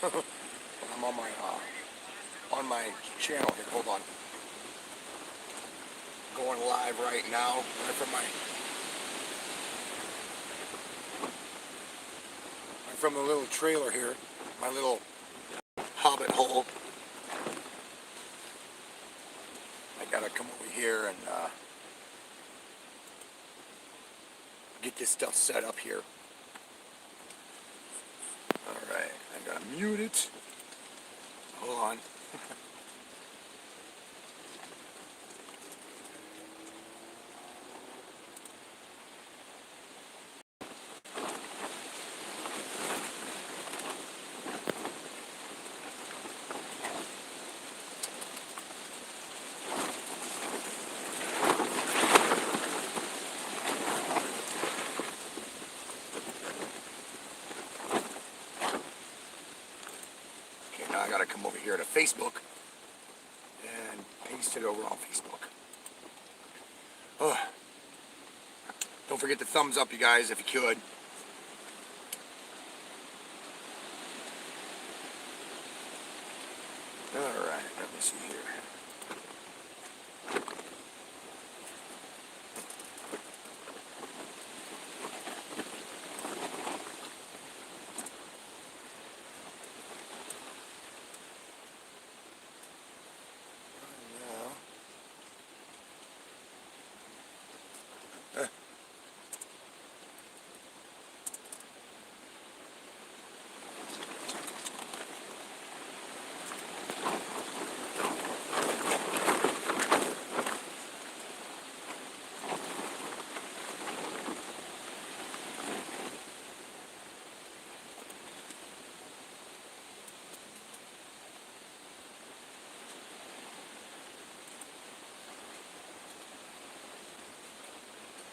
I'm on my channel here. Hold on. Going live right now. I'm from a little trailer here. My little hobbit hole. I gotta come over here and get this stuff set up here. Alright, I gotta mute it. Hold on. Okay, now I gotta come over here to Facebook and paste it over on Facebook. Ugh. Don't forget to thumbs up, you guys, if you could. Alright, let me see here.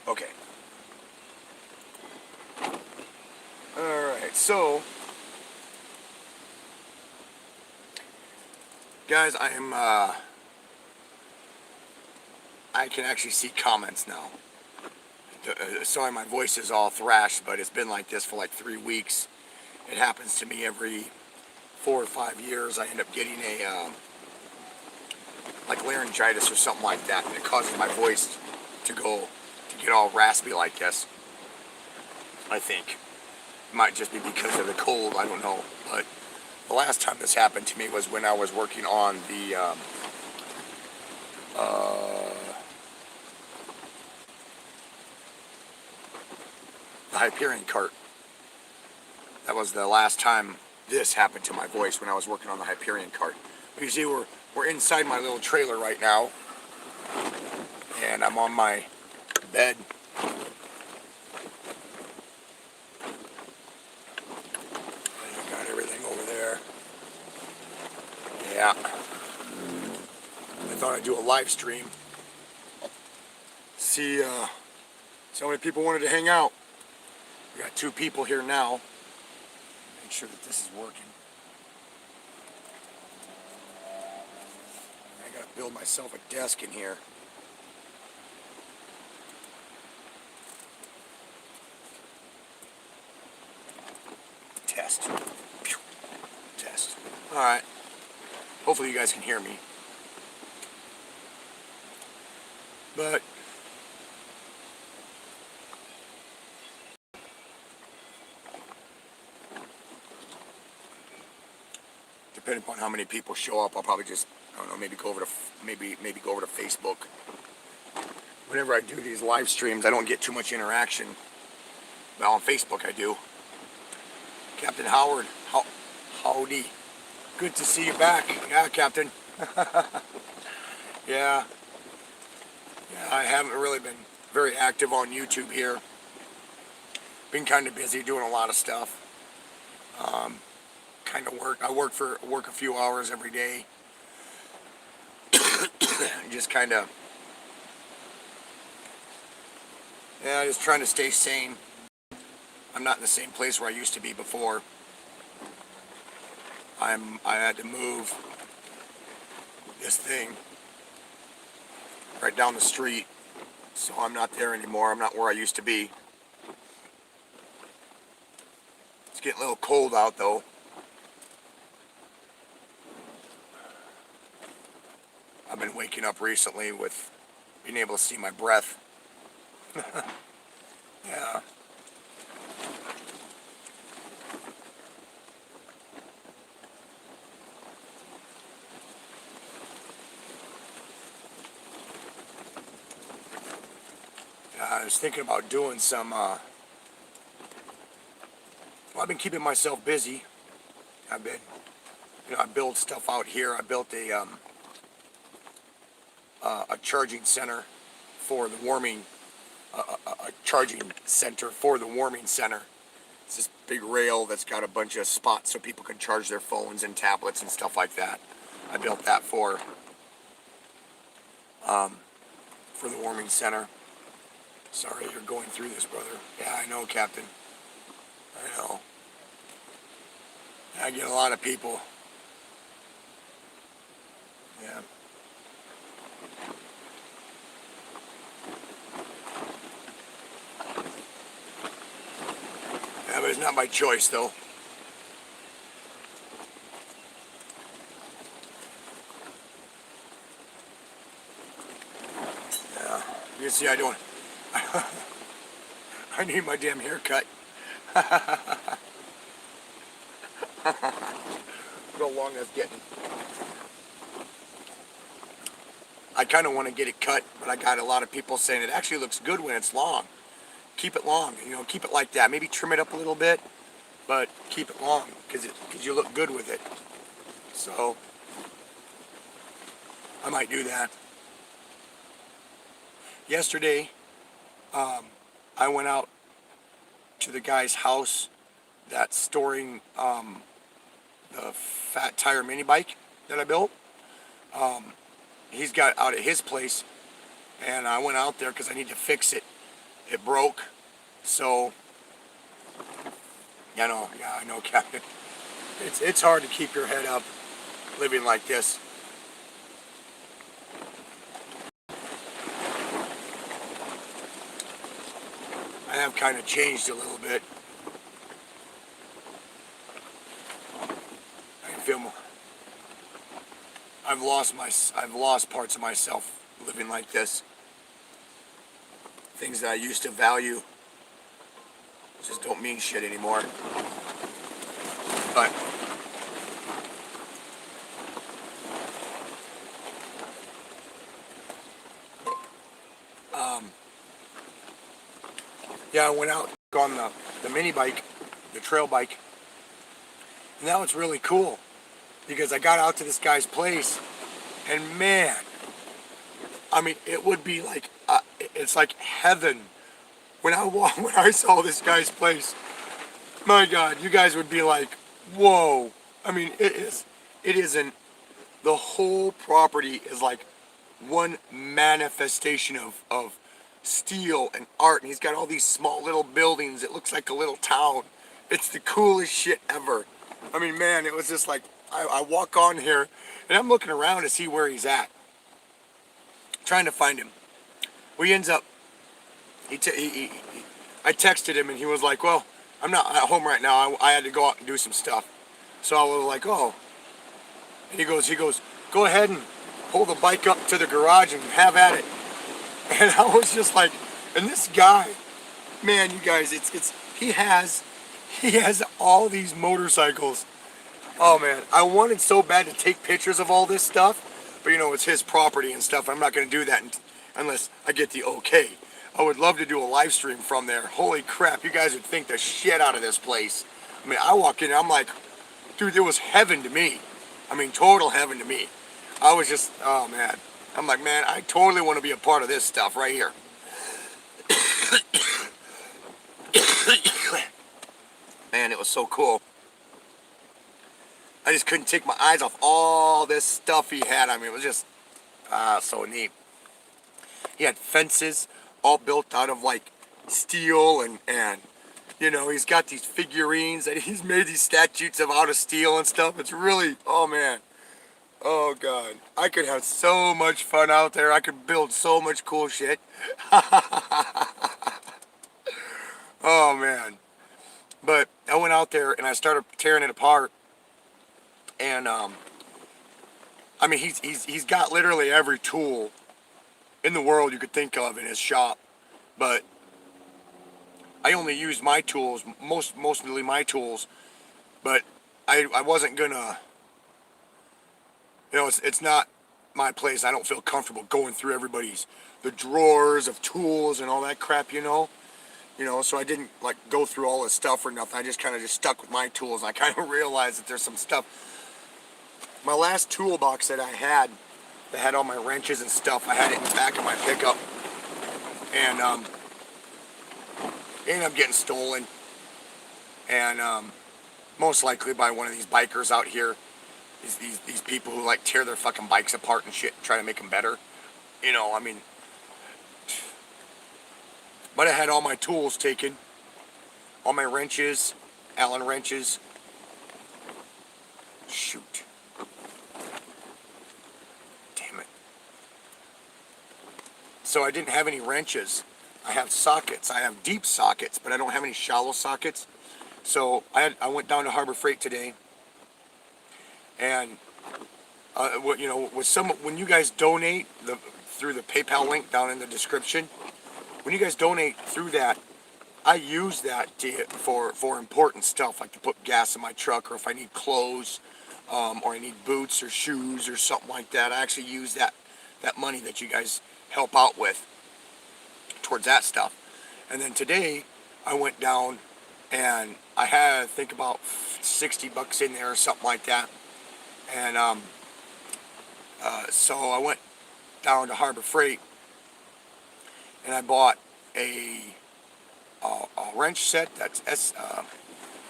Okay. Alright, so guys, I can actually see comments now. Sorry my voice is all thrashed, but it's been like this for like 3 weeks. It happens to me every 4 or 5 years. I end up getting a like laryngitis or something like that, and it causes my voice to get all raspy like this. I think it might just be because of the cold. I don't know, but the last time this happened to me was when I was working on the Hyperion cart. That was the last time this happened to my voice, when I was working on the Hyperion cart. You see, we're inside my little trailer right now, and I'm on my bed. And I got everything over there. Yeah. I thought I'd do a live stream. See how many people wanted to hang out. We got 2 people here now. Make sure that this is working. I gotta build myself a desk in here. Test. Pew. Test. Alright. Hopefully you guys can hear me. But depending upon how many people show up, I'll probably just, I don't know, maybe go over to maybe go over to Facebook. Whenever I do these live streams, I don't get too much interaction. Well, on Facebook I do. Captain Howard, howdy. Good to see you back. Yeah, Captain. Yeah. Yeah, I haven't really been very active on YouTube here. Been kind of busy doing a lot of stuff. Kind of work. I work a few hours every day. Just kind of, yeah, just trying to stay sane. I'm not in the same place where I used to be before. I had to move this thing right down the street, so I'm not there anymore. I'm not where I used to be. It's getting a little cold out though. waking up recently with being able to see my breath. Yeah. I was thinking about doing some, well, I've been keeping myself busy. I've been, I build stuff out here. I built a charging center for the warming, a charging center for the warming center. It's this big rail that's got a bunch of spots so people can charge their phones and tablets and stuff like that. I built that for the warming center. Sorry you're going through this, brother. Yeah, I know, Captain. I know. I get a lot of people. Yeah. Yeah, but it's not my choice, though. Yeah. You see, I don't. I need my damn haircut. Look how long that's getting. I kind of want to get it cut, but I got a lot of people saying it actually looks good when it's long. Keep it long, keep it like that. Maybe trim it up a little bit, but keep it long because you look good with it. So I might do that. Yesterday, I went out to the guy's house that's storing the Fat Tire mini bike that I built. He's got out at his place, and I went out there because I need to fix it. It broke, so yeah, I know, Captain. It's hard to keep your head up living like this. I have kind of changed a little bit. I feel more. I've lost parts of myself living like this. Things that I used to value just don't mean shit anymore. But yeah, I went out on the mini bike, the trail bike, and that was really cool because I got out to this guy's place, and man, I mean, it would be like it's like heaven when when I saw this guy's place. My God, you guys would be like, whoa! I mean, it isn't. The whole property is like one manifestation of steel and art, and he's got all these small little buildings. It looks like a little town. It's the coolest shit ever. I mean, man, it was just like I walk on here and I'm looking around to see where he's at, trying to find him. Well, he ends up. I texted him and he was like, "Well, I'm not at home right now. I had to go out and do some stuff." So I was like, "Oh." And he goes, "Go ahead and pull the bike up to the garage and have at it." And I was just like, and this guy, man, you guys, he has all these motorcycles. Oh man, I wanted so bad to take pictures of all this stuff, but it's his property and stuff. I'm not going to do that unless I get the okay. I would love to do a live stream from there. Holy crap, you guys would think the shit out of this place. I mean, I walk in and I'm like, dude, it was heaven to me. I mean, total heaven to me. I was just, oh man. I'm like, man, I totally want to be a part of this stuff right here. Man, it was so cool. I just couldn't take my eyes off all this stuff he had. I mean, it was just so neat. He had fences all built out of like steel and he's got these figurines and he's made these statues out of steel and stuff. It's really, oh man. Oh God, I could have so much fun out there. I could build so much cool shit. Oh man. But I went out there and I started tearing it apart. And I mean, he's got literally every tool in the world you could think of in his shop, but I only used my tools, mostly my tools, but I wasn't gonna, it's not my place. I don't feel comfortable going through the drawers of tools and all that crap, so I didn't like go through all this stuff or nothing. I just kind of just stuck with my tools. I kind of realized that there's some stuff. My last toolbox that I had, that had all my wrenches and stuff, I had it in the back of my pickup, and it ended up getting stolen, and most likely by one of these bikers out here. These people who like tear their fucking bikes apart and shit and try to make them better. I mean, but I had all my tools taken, all my wrenches, Allen wrenches. Shoot. Damn it. So I didn't have any wrenches. I have sockets. I have deep sockets, but I don't have any shallow sockets. So I went down to Harbor Freight today, and when you guys donate through the PayPal link down in the description, when you guys donate through that, I use that for important stuff, like to put gas in my truck, or if I need clothes, or I need boots or shoes or something like that. I actually use that money that you guys help out with towards that stuff. And then today I went down and I had, I think, about $60 in there or something like that. And so I went down to Harbor Freight and I bought a wrench set that's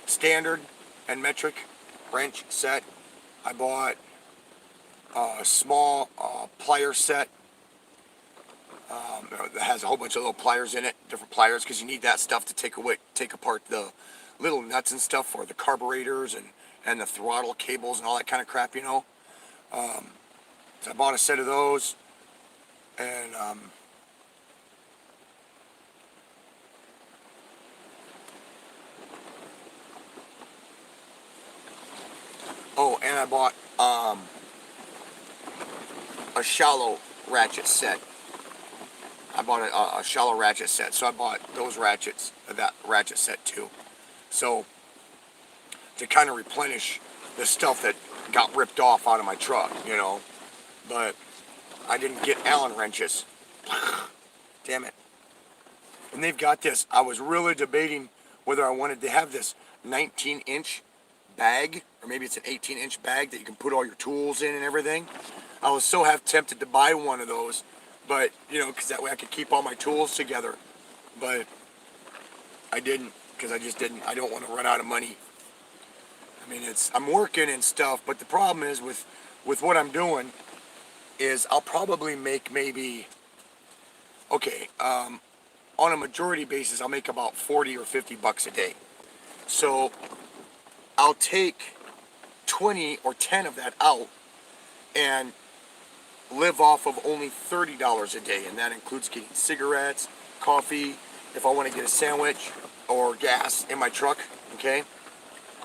standard and metric wrench set. I bought a small plier set that has a whole bunch of little pliers in it, different pliers, because you need that stuff to take apart the little nuts and stuff for the carburetors and the throttle cables and all that kind of crap, So I bought a set of those, and and I bought a shallow ratchet set. I bought a shallow ratchet set, so I bought that ratchet set too. So to kind of replenish the stuff that got ripped off out of my truck, But I didn't get Allen wrenches. Damn it. And they've got this. I was really debating whether I wanted to have this 19-inch bag, or maybe it's an 18-inch bag that you can put all your tools in and everything. I was so half tempted to buy one of those, but, because that way I could keep all my tools together. But I didn't, because I don't want to run out of money. I mean, I'm working and stuff, but the problem is with what I'm doing is I'll probably make maybe, on a majority basis, I'll make about 40 or 50 bucks a day. So I'll take 20 or 10 of that out and live off of only $30 a day, and that includes getting cigarettes, coffee, if I want to get a sandwich or gas in my truck, okay?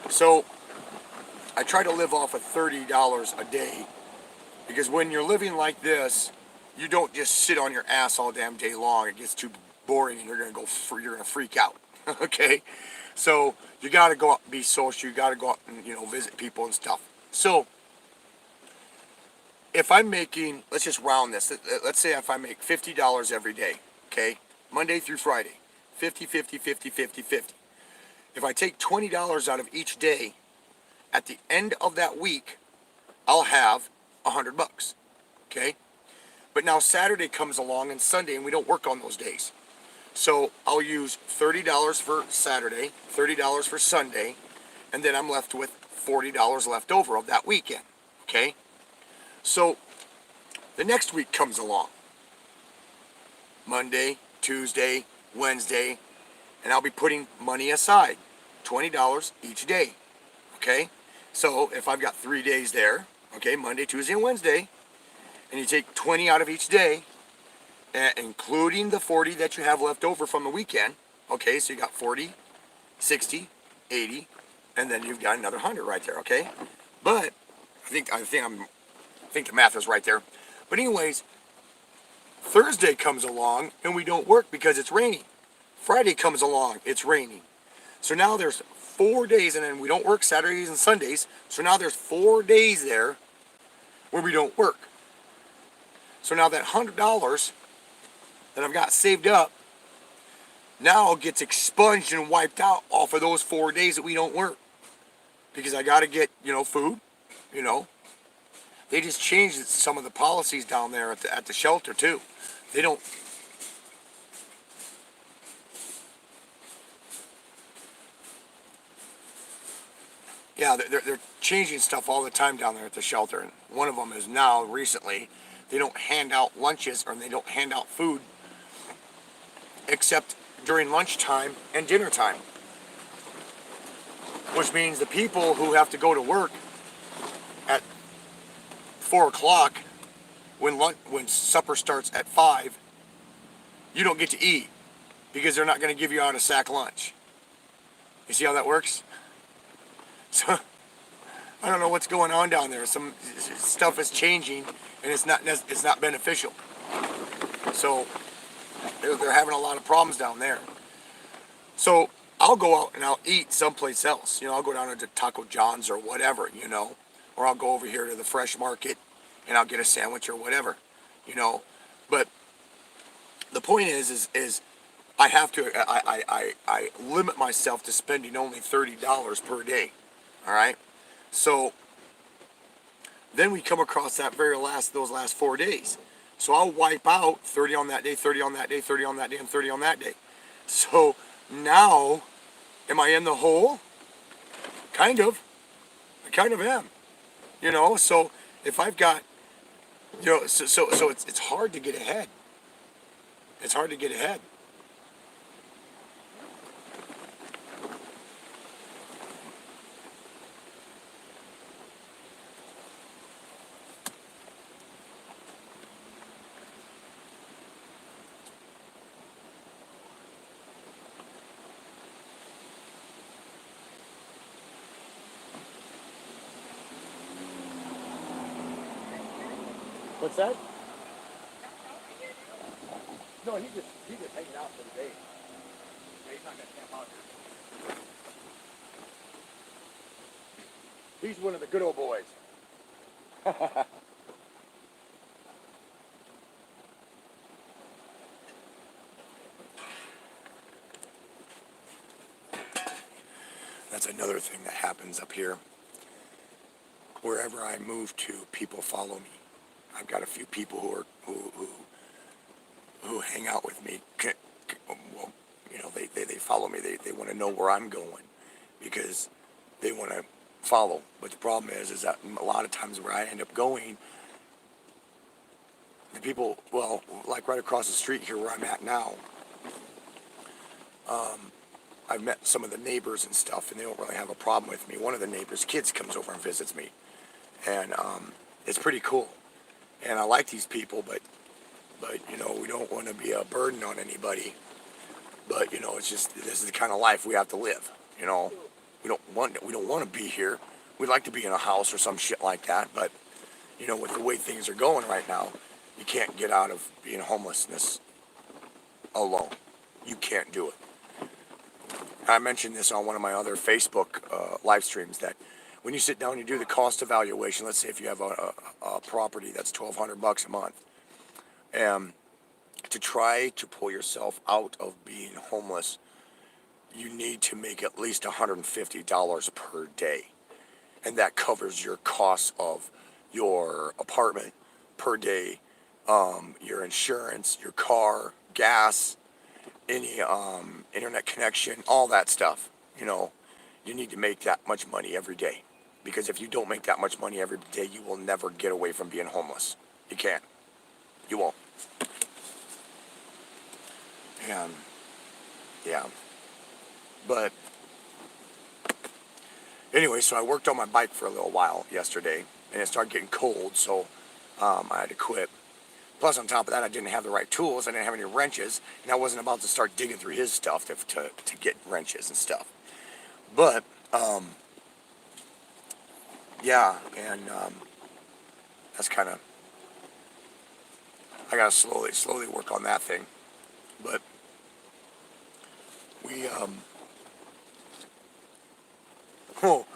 So I try to live off of $30 a day, because when you're living like this, you don't just sit on your ass all damn day long. It gets too boring and you're gonna freak out. Okay? So you gotta go out and be social, you gotta go out and visit people and stuff. So if I'm making, let's just round this, let's say if I make $50 every day, okay, Monday through Friday, 50, 50, 50, 50, 50. If I take $20 out of each day, at the end of that week, I'll have $100, okay? But now Saturday comes along and Sunday, and we don't work on those days. So I'll use $30 for Saturday, $30 for Sunday, and then I'm left with $40 left over of that weekend, okay? So the next week comes along, Monday, Tuesday, Wednesday, and I'll be putting money aside, $20 each day, okay? So if I've got 3 days there, okay, Monday, Tuesday, and Wednesday, and you take 20 out of each day, including the 40 that you have left over from the weekend, okay, so you got 40, 60, 80, and then you've got another 100 right there, okay? But I think I'm think the math is right there. But anyways, Thursday comes along and we don't work because it's raining. Friday comes along, it's raining. So now there's 4 days, and then we don't work Saturdays and Sundays. So now there's 4 days there where we don't work. So now that $100 that I've got saved up now gets expunged and wiped out off of those 4 days that we don't work. Because I got to get, food, They just changed some of the policies down there at the shelter too. They don't. Yeah, they're changing stuff all the time down there at the shelter. And one of them is now, recently, they don't hand out lunches or they don't hand out food except during lunchtime and dinner time. Which means the people who have to go to work at 4 o'clock when supper starts at 5, you don't get to eat because they're not going to give you out a sack lunch. You see how that works? So I don't know what's going on down there. Some stuff is changing, and it's not beneficial. So they're having a lot of problems down there. So I'll go out and I'll eat someplace else. I'll go down to Taco John's or whatever, or I'll go over here to the fresh market and I'll get a sandwich or whatever, But the point is I have to, I limit myself to spending only $30 per day. All right. So then we come across those last 4 days. So I'll wipe out 30 on that day, 30 on that day, 30 on that day, and 30 on that day. So now, am I in the hole? Kind of. I kind of am. So if I've got, so it's hard to get ahead. It's hard to get ahead. What's that? No, he's just hanging out for the day. Yeah, he's not gonna camp out here. He's one of the good old boys. That's another thing that happens up here. Wherever I move to, people follow me. I've got a few people who hang out with me. Well, they follow me. They want to know where I'm going because they want to follow. But the problem is that a lot of times where I end up going, the people, well, like right across the street here where I'm at now, I've met some of the neighbors and stuff, and they don't really have a problem with me. One of the neighbors' kids comes over and visits me, and it's pretty cool. And I like these people, but we don't want to be a burden on anybody. But it's just, this is the kind of life we have to live. We don't want to be here. We'd like to be in a house or some shit like that, but with the way things are going right now, you can't get out of being homelessness alone. You can't do it. I mentioned this on one of my other Facebook live streams that when you sit down and you do the cost evaluation, let's say if you have a property that's $1,200 a month, to try to pull yourself out of being homeless, you need to make at least $150 per day. And that covers your costs of your apartment per day, your insurance, your car, gas, any internet connection, all that stuff. You need to make that much money every day. Because if you don't make that much money every day, you will never get away from being homeless. You can't. You won't. And, yeah. But, anyway, so I worked on my bike for a little while yesterday, and it started getting cold, so I had to quit. Plus, on top of that, I didn't have the right tools. I didn't have any wrenches, and I wasn't about to start digging through his stuff to get wrenches and stuff. But, yeah, and that's kind of, I gotta slowly work on that thing. But we, oh,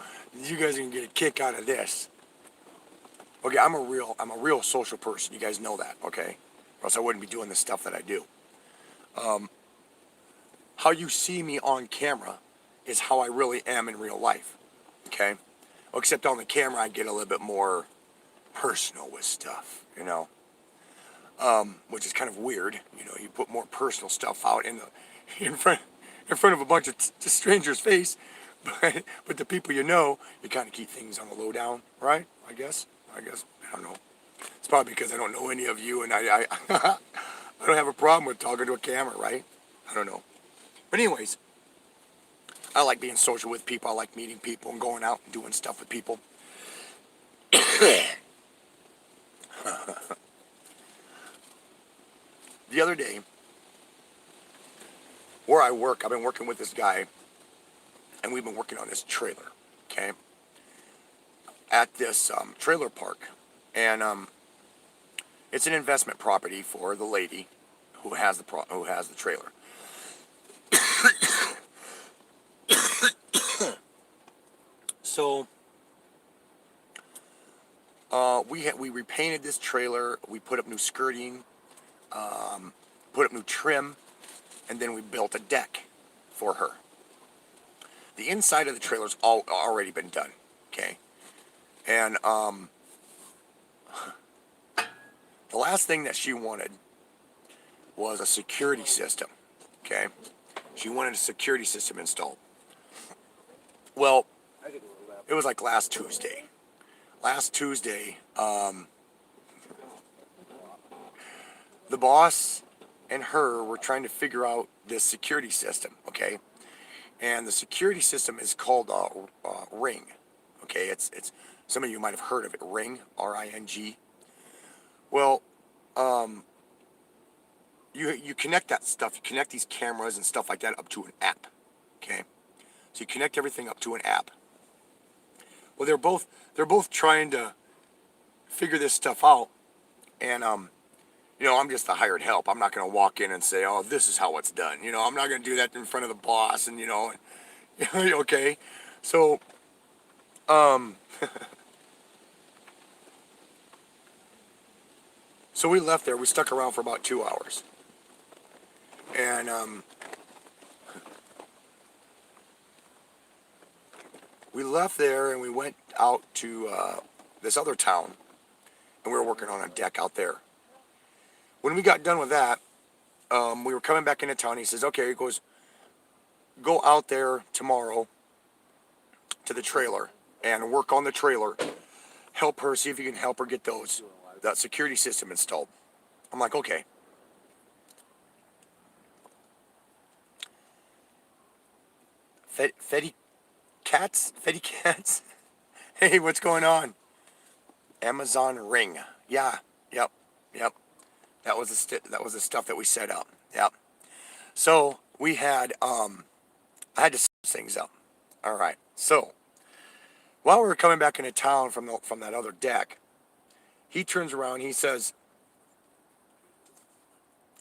you guys are gonna get a kick out of this. Okay, I'm a real social person. You guys know that, okay? Or else I wouldn't be doing the stuff that I do. How you see me on camera is how I really am in real life, okay? Except on the camera, I get a little bit more personal with stuff, you know, which is kind of weird. You know, you put more personal stuff out in front of a bunch of strangers' face, but the people you know, you kind of keep things on the lowdown, right? I guess I don't know. It's probably because I don't know any of you, and I I don't have a problem with talking to a camera, right? I don't know. But anyways, I like being social with people. I like meeting people and going out and doing stuff with people. The other day, where I work, I've been working with this guy, and we've been working on this trailer, okay, at this trailer park. And it's an investment property for the lady who has the trailer. So we repainted this trailer. We put up new skirting, put up new trim, and then we built a deck for her. The inside of the trailer's already been done, okay? And the last thing that she wanted was a security system, okay? She wanted a security system installed. Well, it was like last Tuesday. Last Tuesday, the boss and her were trying to figure out this security system, okay? And the security system is called Ring, okay? It's some of you might have heard of it, Ring, R-I-N-G. Well, you connect that stuff, you connect these cameras and stuff like that up to an app, okay? So you connect everything up to an app. Well, they're both trying to figure this stuff out, and you know, I'm just the hired help. I'm not going to walk in and say, "Oh, this is how it's done." You know, I'm not going to do that in front of the boss, and you know, okay. So, so we left there. We stuck around for about 2 hours, and we left there and we went out to this other town, and we were working on a deck out there. When we got done with that, we were coming back into town. He says, "Okay," he goes, "go out there tomorrow to the trailer and work on the trailer. Help her, see if you can help her get that security system installed." I'm like, "Okay." Fetty Cats? Hey, what's going on? Amazon Ring. Yeah, yep. That was the stuff that we set up. Yep. So we had I had to set things up. All right. So while we were coming back into town from that other deck, he turns around. He says,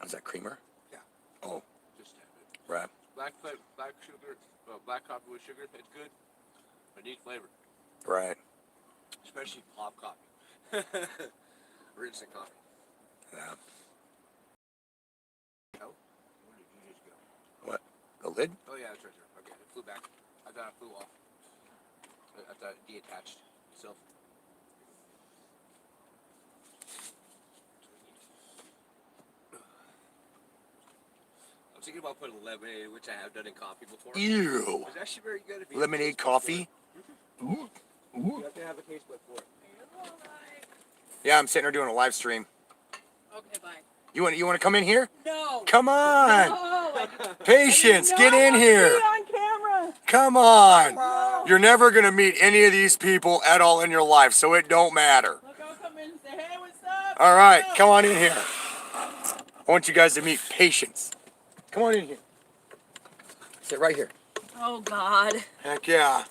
"Is that creamer?" Yeah. Oh. Just right. Black sugar, black coffee with sugar. It's good. Unique flavor. Right. Especially pop coffee. Or instant coffee. Yeah. Oh, where did you just go? What? The lid? Oh yeah, it's right there. Okay, it flew back. I thought it flew off. I thought it detached itself. I was thinking about putting lemonade, which I have done in coffee before. Ew. It's actually very good. If you Lemonade coffee? Ooh. You have to have a taste bud for it. Yeah, I'm sitting here doing a live stream. Okay, bye. You want to come in here? No. Come on. No. Patience, get in here. On camera. Come on. No. You're never going to meet any of these people at all in your life, so it don't matter. Look, I'll come in and say, hey, what's up? All right, come on in here. I want you guys to meet Patience. Come on in here. Sit right here. Oh, God. Heck yeah.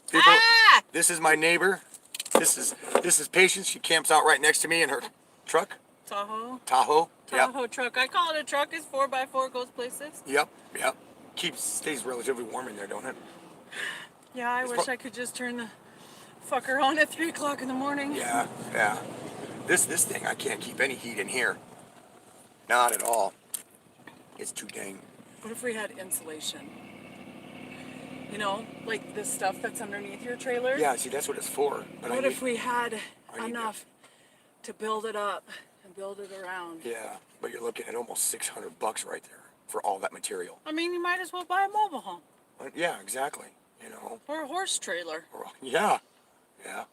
People, Ah! this is my neighbor. This is Patience. She camps out right next to me in her truck, Tahoe. Tahoe. Yep. Tahoe truck. I call it a truck. It's 4x4, goes places. Yep. Stays relatively warm in there, don't it? Yeah, I It's wish pro- I could just turn the fucker on at 3 o'clock in the morning. Yeah. This thing, I can't keep any heat in here. Not at all. It's too dang. What if we had insulation? You know, like this stuff that's underneath your trailer? Yeah, see, that's what it's for. But What if we had I need enough to build it up and build it around? Yeah, but you're looking at almost $600 right there for all that material. I mean, you might as well buy a mobile home Yeah, exactly. You know. or a horse trailer. Yeah. That'd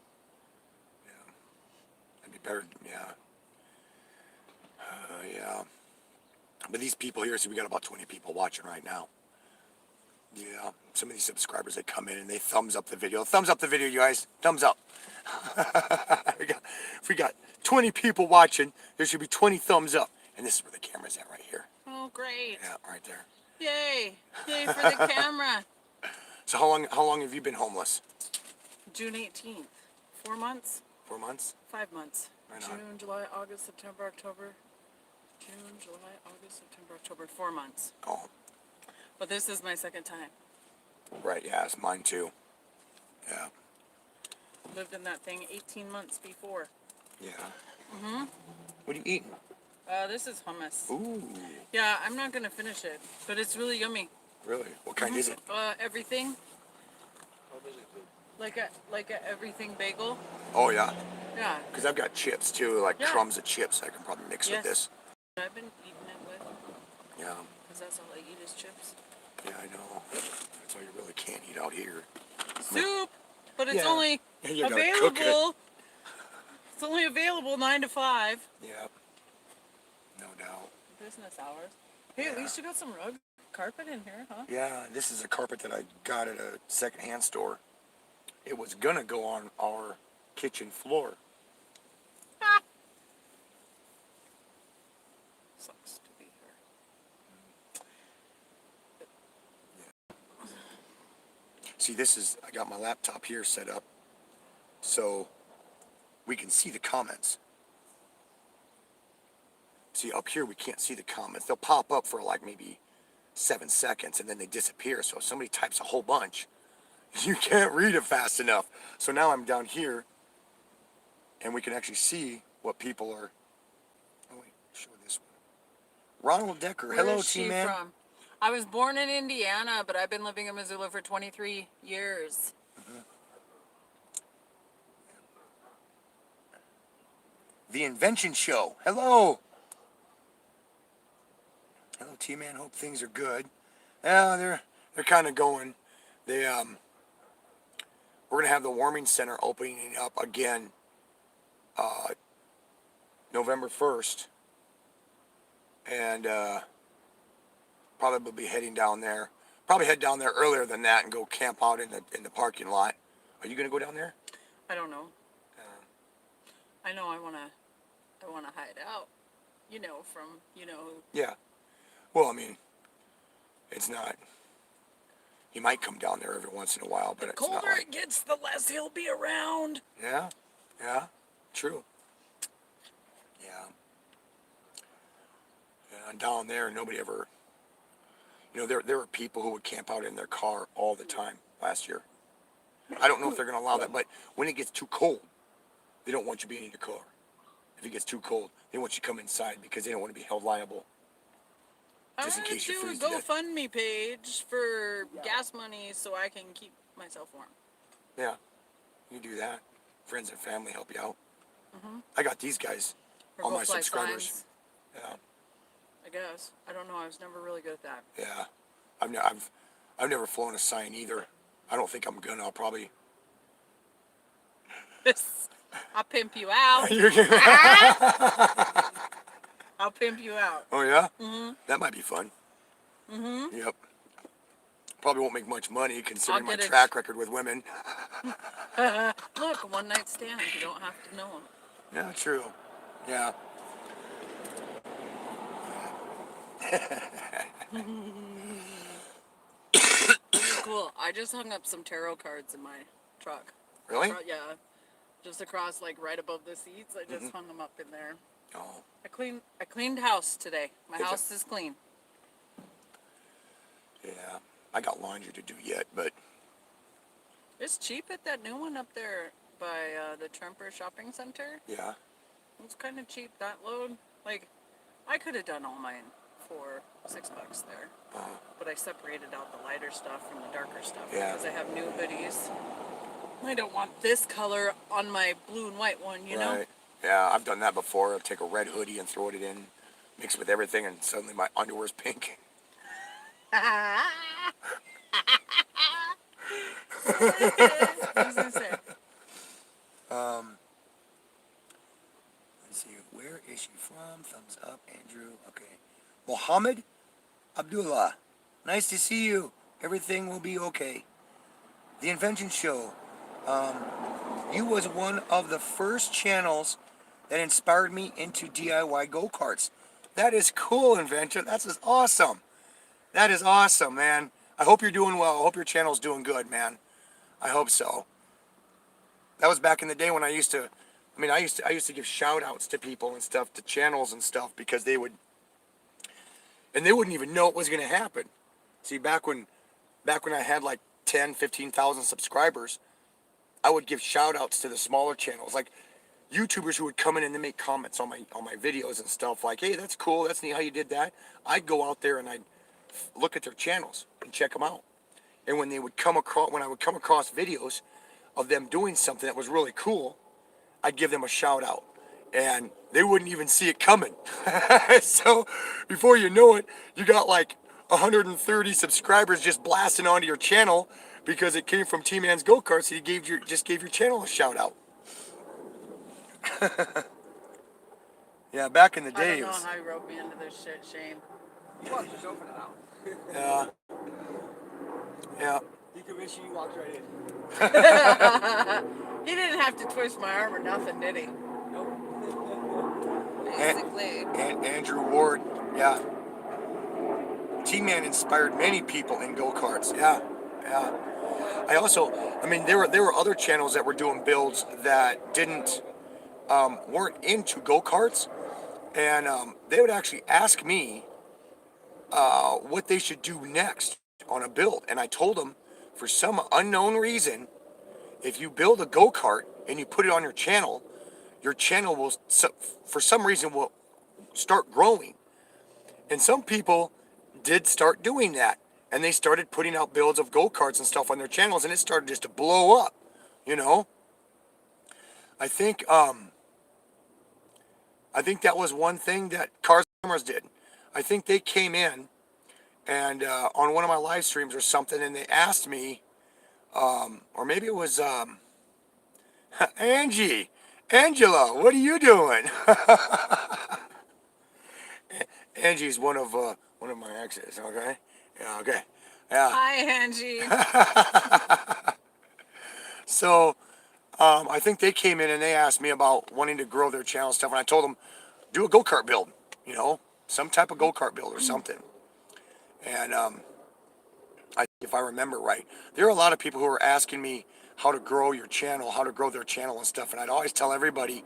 be better. Yeah. Yeah. But these people here, see, we got about 20 people watching right now. Yeah. Some of these subscribers, they come in and they thumbs up the video. Thumbs up the video, you guys. Thumbs up. If we got 20 people watching, there should be 20 thumbs up. And this is where the camera's at right here. Oh, great. Yeah, right there. Yay. Yay for the camera. So how long have you been homeless? June 18th. 4 months? 4 months? 5 months. Right on. June, July, August, September, October. June, July, August, September, October. 4 months. Oh, But this is my second time. right. Yeah, it's mine too. Yeah. Lived in that thing 18 months before. Yeah. What are you eating? This is hummus. Ooh, Yeah, I'm not gonna finish it, but it's really yummy. really? What kind is it? Everything, How busy food? like a everything bagel. Oh yeah, Yeah, because I've got chips too, like Yeah. crumbs of chips. I can probably mix Yes. with this. I've been eating it with, Yeah, cause that's all I eat is chips. yeah, I know. That's all you really can't eat out here. Soup, but it's Yeah. only Yeah, you gotta cook it. available. It's only available 9 to 5. Yeah, no doubt. Business hours. Hey, at least you got some rug carpet in here, huh? Yeah, this is a carpet that I got at a secondhand store. It was gonna go on our kitchen floor. Sucks to be here. See, I got my laptop here set up so we can see the comments. See, up here we can't see the comments. They'll pop up for like maybe 7 seconds and then they disappear. So if somebody types a whole bunch, you can't read it fast enough. So now I'm down here and we can actually see what people are. Oh, wait, show this one. Ronald Decker. Where Hello, is she T-Man. from? I was born in Indiana, but I've been living in Missoula for 23 years. The Invention Show. Hello. Hello, T-Man. Hope things are good. Yeah, they're kind of going. We're gonna have the warming center opening up again, November 1st, and probably be heading down there. Probably head down there earlier than that and go camp out in the parking lot. Are you gonna go down there? I don't know. I know I wanna hide out. You know, from Yeah. Well, I mean, it's not. He might come down there every once in a while, but the it's not colder like. it gets, the less he'll be around. Yeah. True. Yeah. And down there, nobody ever. There were people who would camp out in their car all the time last year. I don't know if they're going to allow that, but when it gets too cold, they don't want you being in your car. If it gets too cold, they want you to come inside because they don't want to be held liable. Just in I case you do a freeze to death. GoFundMe page for gas money so I can keep myself warm. Yeah, you do that. Friends and family help you out. I got these guys, Or all go my fly subscribers. signs, Yeah, I guess. I don't know. I was never really good at that. yeah. I've never flown a sign either. I don't think I'm gonna. I'll probably. I'll pimp you out. You're gonna- I'll pimp you out. Oh yeah. That might be fun. Yep. Probably won't make much money considering my get it. track record with women. Look, a one night stand. You don't have to know them. Yeah, true. Yeah. Cool. I just hung up some tarot cards in my truck. Really? Yeah. just across, like right above the seats. I just hung them up in there. Oh, I cleaned house today. My Did ya? house is clean. yeah. I got laundry to do yet, but It's cheap at that new one up there by the Tremper Shopping Center. yeah. It's kind of cheap. That load, like, I could have done all mine for $6 there, but I separated out the lighter stuff from the darker stuff Yeah. because I have new hoodies. I don't want this color on my blue and white one, you know. Right. Yeah, I've done that before. I'll take a red hoodie and throw it in, mix it with everything, and suddenly my underwear's pink. What was I gonna say? Let's see, where is she from? Thumbs up, Andrew. Okay. Mohammed Abdullah. Nice to see you. Everything will be okay. The Invention Show. You was one of the first channels that inspired me into DIY go-karts. That is cool, Invention. That's just awesome. That is awesome, man. I hope you're doing well. I hope your channel's doing good, man. I hope so. That was back in the day when I used to give shout outs to people and stuff, to channels and stuff, because they wouldn't even know it was going to happen. See, back when I had like 10, 15,000 subscribers, I would give shout outs to the smaller channels, like YouTubers who would come in and they make comments on my videos and stuff, like, hey, that's cool, that's neat how you did that. I'd go out there and I'd look at their channels and check them out. And when I would come across videos of them doing something that was really cool, I'd give them a shout out, and they wouldn't even see it coming. So before you know it, you got like 130 subscribers just blasting onto your channel because it came from T-Man's Go-Karts. So you just gave your channel a shout out. Yeah, back in the I day, don't know how you roped me into this shit, Shane. You walked just open it out. yeah. Decommission, you walked right in. He didn't have to twist my arm or nothing, did he? Nope. Basically. And Andrew Ward, yeah. T-Man inspired many people in go-karts. Yeah. There were other channels that were doing builds that weren't into go-karts, and they would actually ask me what they should do next on a build, and I told them, for some unknown reason, if you build a go-kart and you put it on your channel will, for some reason, will start growing. And some people did start doing that, and they started putting out builds of go-karts and stuff on their channels, and it started just to blow up, you know. I think that was one thing that Cars Cameras did. I think they came in and on one of my live streams or something, and they asked me, or maybe it was Angela, what are you doing? Angie's one of my exes. Okay, yeah, okay, yeah. Hi, Angie. So I think they came in and they asked me about wanting to grow their channel and stuff, and I told them, do a go-kart build, some type of go-kart build or something. And if I remember right, there are a lot of people who are asking me how to grow your channel, how to grow their channel and stuff, and I'd always tell everybody,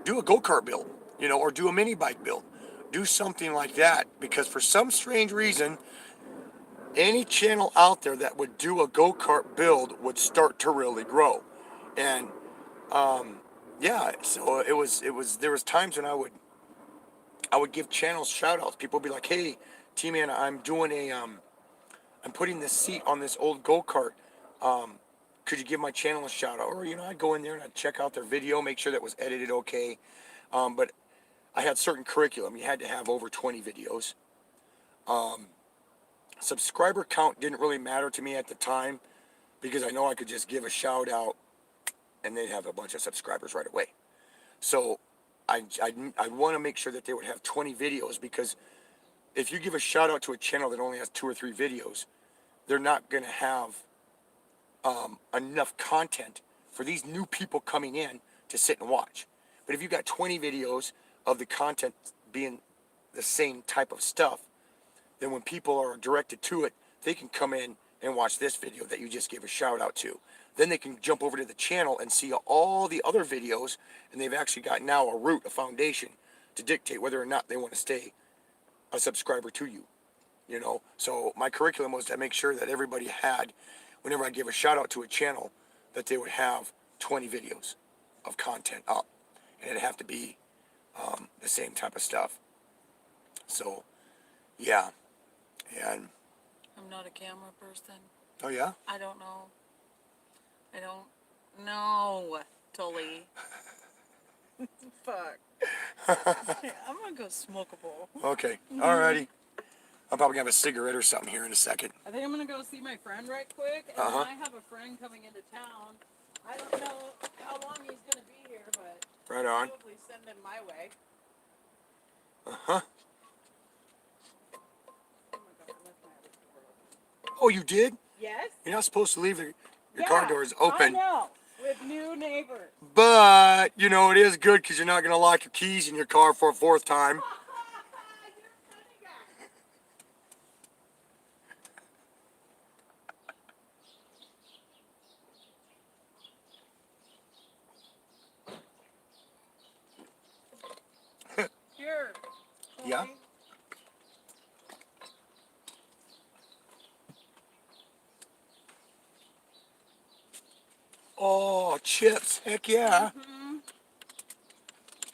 do a go-kart build, or do a mini bike build. Do something like that, because for some strange reason, any channel out there that would do a go-kart build would start to really grow. And yeah, so there was times when I would give channels shout outs. People would be like, hey, T-Man, I'm putting this seat on this old go-kart. Could you give my channel a shout out? Or, I'd go in there and I'd check out their video, make sure that was edited okay. But I had certain curriculum. You had to have over 20 videos. Subscriber count didn't really matter to me at the time, because I know I could just give a shout out and they'd have a bunch of subscribers right away. So I want to make sure that they would have 20 videos, because if you give a shout out to a channel that only has 2 or 3 videos, they're not going to have enough content for these new people coming in to sit and watch. But if you've got 20 videos of the content being the same type of stuff, then when people are directed to it, they can come in and watch this video that you just gave a shout out to. then they can jump over to the channel and see all the other videos, and they've actually got now a root, a foundation, to dictate whether or not they want to stay a subscriber to you. You know, so my curriculum was to make sure that everybody had, whenever I give a shout out to a channel, that they would have 20 videos of content up, and it'd have to be the same type of stuff. So, yeah, and I'm not a camera person. oh yeah, I don't know. I don't know, Tully. Fuck. I'm gonna go smoke a bowl. okay, alrighty. I'm probably gonna have a cigarette or something here in a second. I think I'm gonna go see my friend right quick, and Uh-huh. then I have a friend coming into town. I don't know how long he's gonna be here, but Right on. probably send him my way. Uh huh. Oh my god, I left my other door open. Oh, you did? Yes. You're not supposed to leave your car doors open. I know. With new neighbors. But, you know, it is good because you're not going to lock your keys in your car for a fourth time. You're a funny guy. Here. Yeah? Chloe. Oh, chips. Heck yeah.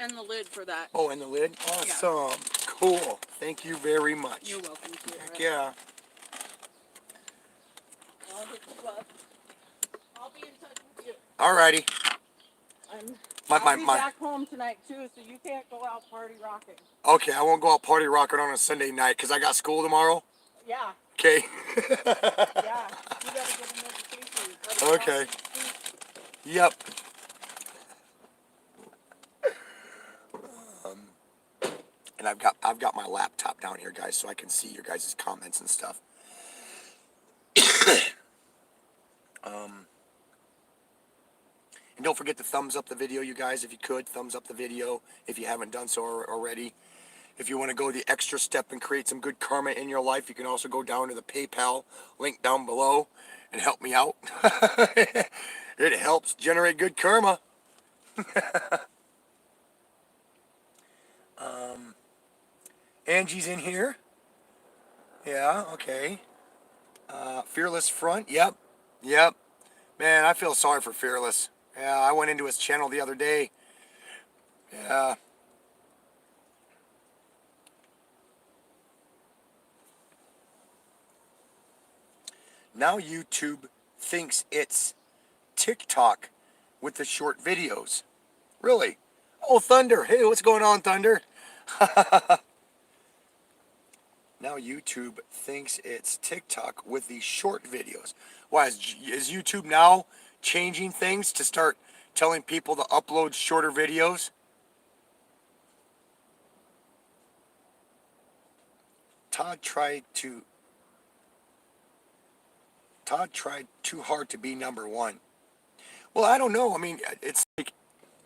And the lid for that. Oh, and the lid? Awesome. Cool. Thank you very much. You're welcome to it. Heck yeah. I'll hit you up. I'll be in touch with you. Alrighty. I'll be back home tonight too, so you can't go out party rocking. Okay, I won't go out party rocking on a Sunday night because I got school tomorrow. Yeah, Okay. yeah. You gotta get an education. You gotta Okay. go out and speak. Yep. And I've got my laptop down here, guys, so I can see your guys' comments and stuff. And don't forget to thumbs up the video, you guys, if you could. Thumbs up the video if you haven't done so already. If you want to go the extra step and create some good karma in your life, you can also go down to the PayPal link down below and help me out. It helps generate good karma. Angie's in here. Yeah, okay. Fearless Front. Yep. Yep. Man, I feel sorry for Fearless. Yeah, I went into his channel the other day. Yeah. Now YouTube thinks it's TikTok with the short videos. Really? Oh, Thunder. Hey, what's going on, Thunder? Now YouTube thinks it's TikTok with these short videos. Why, is YouTube now changing things to start telling people to upload shorter videos? Todd tried too hard to be number one. Well, I don't know. I mean, it's like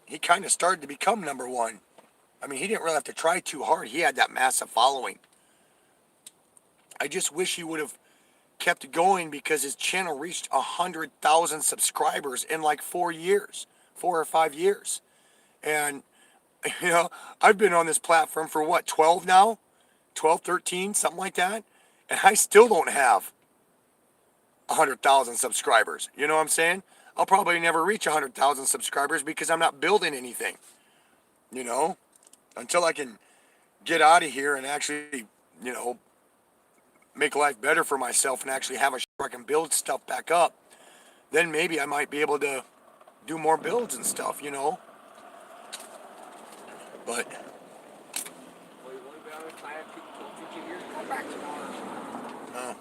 he kind of started to become number one. I mean, he didn't really have to try too hard. He had that massive following. I just wish he would have kept going because his channel reached 100,000 subscribers in like 4 or 5 years. And, you know, I've been on this platform for what, 12 now? 12, 13, something like that. And I still don't have 100,000 subscribers. You know what I'm saying? I'll probably never reach 100,000 subscribers because I'm not building anything. You know? Until I can get out of here and actually, you know, make life better for myself and actually have a show where I can build stuff back up, then maybe I might be able to do more builds and stuff, you know. But Well, you want to be honest, I have 15 years. Come back tomorrow.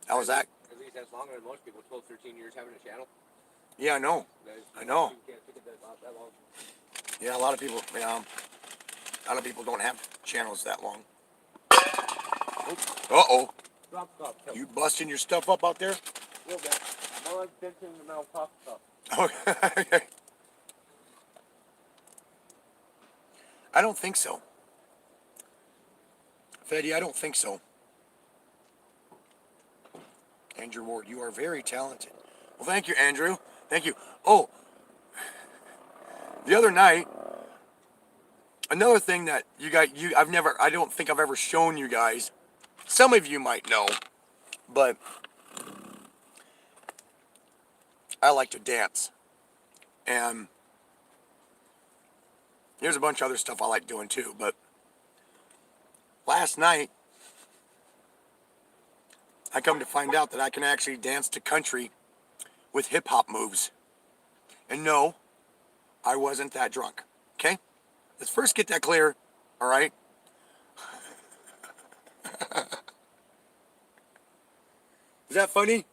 how was that? At least that's longer than most people. 12, 13 years having a channel. Yeah, I know. I know. You can't think of that long. Yeah, a lot of people, don't have channels that long. Uh-oh. Stop. You busting your stuff up out there? A little bit. No one's been in the mouth, stuff. Okay. I don't think so. Fetty, I don't think so. Andrew Ward, you are very talented. Well, thank you, Andrew. Thank you. Oh, the other night, another thing that I don't think I've ever shown you guys. Some of you might know, but I like to dance. And there's a bunch of other stuff I like doing too, but last night, I come to find out that I can actually dance to country with hip-hop moves. And no, I wasn't that drunk. Okay? Let's first get that clear, all right? Is that funny?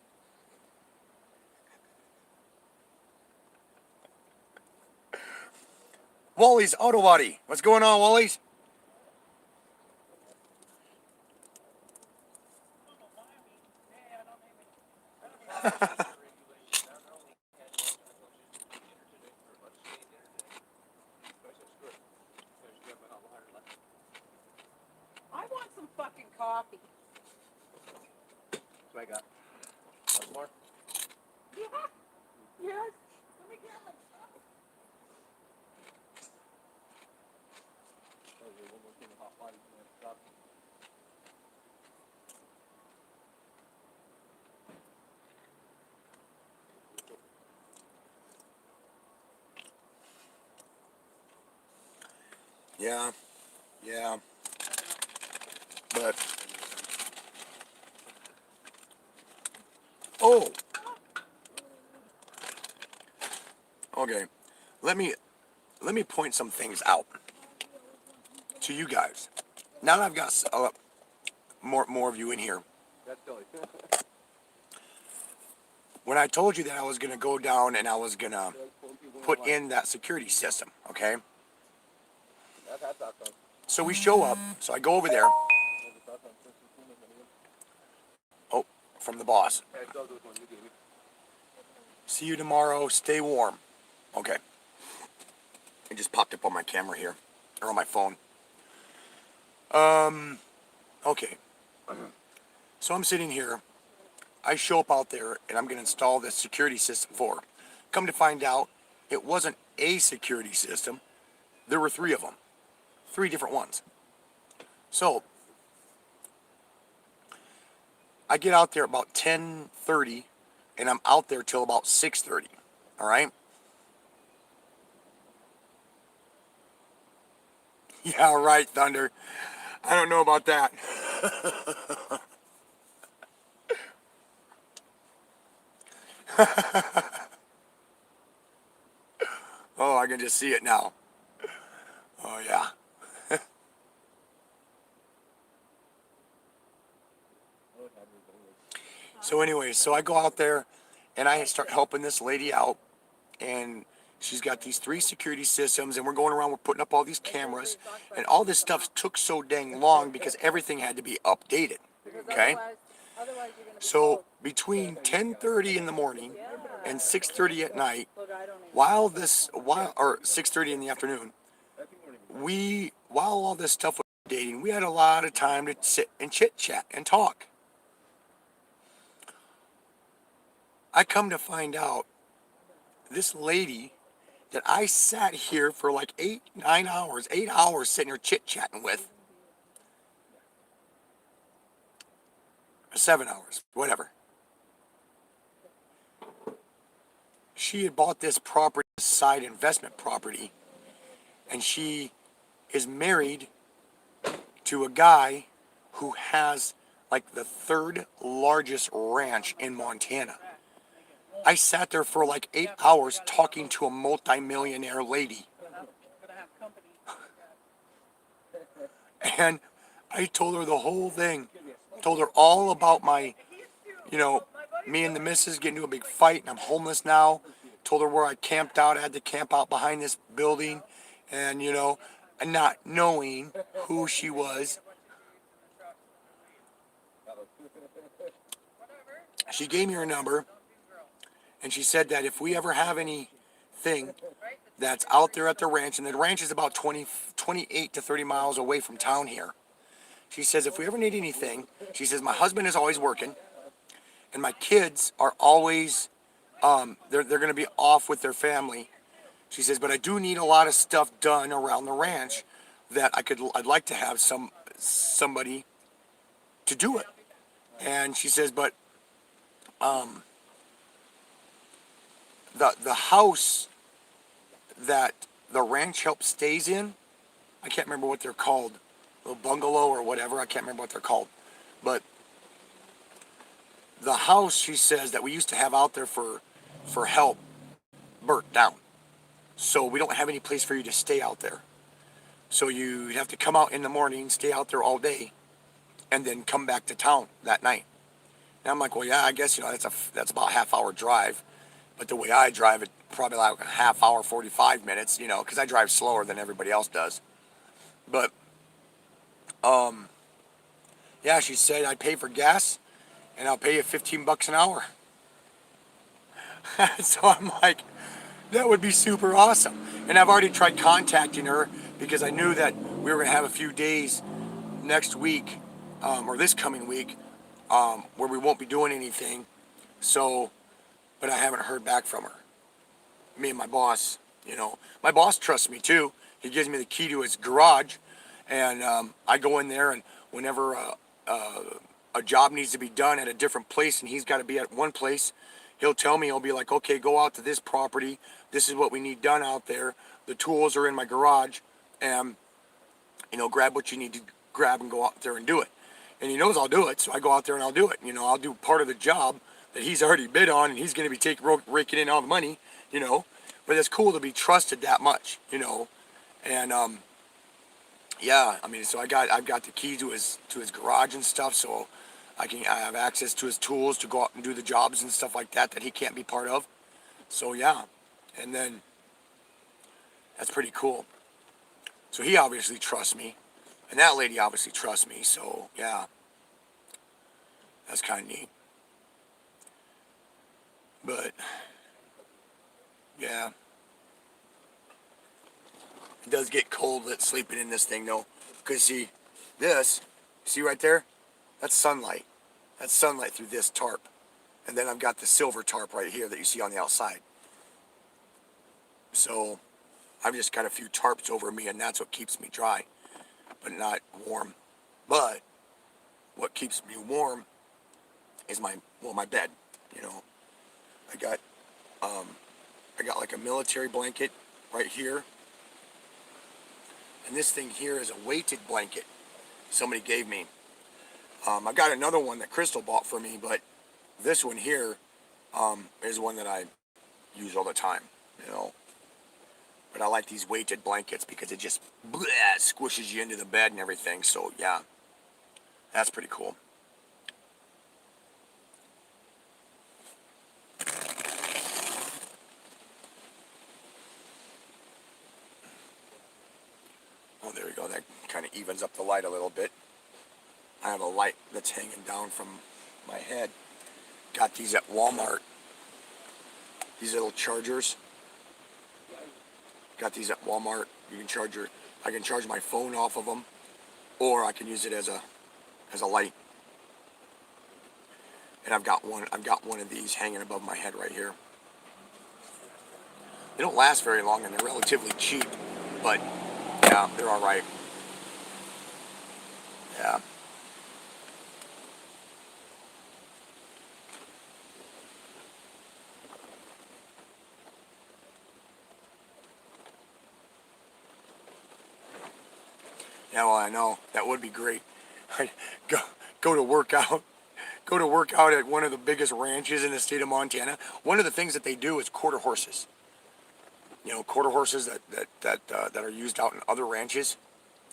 Wally's Auto Body. What's going on, Wally's? I want some fucking coffee. That's what I got. One more? Yeah. Yes. Let me get my stuff. Oh, yeah, one more thing of hot water. You want to stop? Yeah. Yeah. But oh. Okay. Let me point some things out to you guys. Now that I've got more of you in here. That's silly. When I told you that I was going to go down and I was going to put in that security system, okay? That's awesome. So we show up. So I go over there. Oh, from the boss. See you tomorrow. Stay warm. Okay. It just popped up on my camera here. Or on my phone. Okay. So I'm sitting here. I show up out there and I'm going to install this security system for. Come to find out, it wasn't a security system. There were 3 of them. 3 different ones. So, I get out there about 10:30 and I'm out there till about 6:30. All right? Yeah, right, Thunder. I don't know about that. Oh, I can just see it now. Oh, yeah. So anyway, so I go out there and I start helping this lady out, and she's got these 3 security systems, and we're going around, we're putting up all these cameras, and all this stuff took so dang long because everything had to be updated, okay? So between 10:30 in the morning and 6:30 at night, or 6:30 in the afternoon, while all this stuff was updating, we had a lot of time to sit and chit chat and talk. I come to find out this lady that I sat here for like 8 hours sitting here chit-chatting with. 7 hours, whatever. She had bought this property, side investment property, and she is married to a guy who has like the 3rd largest ranch in Montana. I sat there for like 8 hours talking to a multi-millionaire lady. And I told her the whole thing. Told her all about my, me and the missus getting into a big fight and I'm homeless now. Told her where I camped out. I had to camp out behind this building. And, and not knowing who she was. She gave me her number. And she said that if we ever have anything, that's out there at the ranch, and the ranch is about 28 to 30 miles away from town here. She says, if we ever need anything, she says, my husband is always working, and my kids are always, they're going to be off with their family. She says, but I do need a lot of stuff done around the ranch that I'd like to have somebody to do it. And she says, but the house that the ranch help stays in, I can't remember what they're called, a bungalow or whatever, I can't remember what they're called, but the house, she says, that we used to have out there for help burnt down. So we don't have any place for you to stay out there. So you have to come out in the morning, stay out there all day, and then come back to town that night. And I'm like, well, yeah, I guess, that's about a half-hour drive. But the way I drive it, probably like a half hour, 45 minutes, because I drive slower than everybody else does. But, yeah, she said I'd pay for gas, and I'll pay you $15 an hour. So I'm like, that would be super awesome. And I've already tried contacting her because I knew that we were going to have a few days next week, or this coming week, where we won't be doing anything. So, but I haven't heard back from her. Me and my boss, my boss trusts me too. He gives me the key to his garage, and I go in there, and whenever a job needs to be done at a different place and he's got to be at one place, he'll tell me, he'll be like, okay, go out to this property. This is what we need done out there. The tools are in my garage, and, grab what you need to grab and go out there and do it. And he knows I'll do it, so I go out there and I'll do it. I'll do part of the job that he's already bid on, and he's going to be raking in all the money, But it's cool to be trusted that much, And, yeah, so I've got the key to his garage and stuff, so I have access to his tools to go out and do the jobs and stuff like that he can't be part of. So yeah, and then that's pretty cool. So he obviously trusts me, and that lady obviously trusts me. So yeah, that's kind of neat. But yeah, it does get cold sleeping in this thing though, because see right there, that's sunlight. That's sunlight through this tarp. And then I've got the silver tarp right here that you see on the outside. So I've just got a few tarps over me, and that's what keeps me dry, but not warm. But what keeps me warm is my bed. I got like a military blanket right here. And this thing here is a weighted blanket somebody gave me. I got another one that Crystal bought for me, but this one here is one that I use all the time, But I like these weighted blankets because it just squishes you into the bed and everything. So yeah, that's pretty cool. Oh, there we go. That kind of evens up the light a little bit. I have a light that's hanging down from my head. Got these at Walmart. These little chargers. Got these at Walmart. You can I can charge my phone off of them, or I can use it as a light. And I've got one of these hanging above my head right here. They don't last very long, and they're relatively cheap, but yeah, they're all right. Yeah. Yeah, well, I know that would be great. Go to work out. Go to work out at one of the biggest ranches in the state of Montana. One of the things that they do is quarter horses. Quarter horses that are used out in other ranches.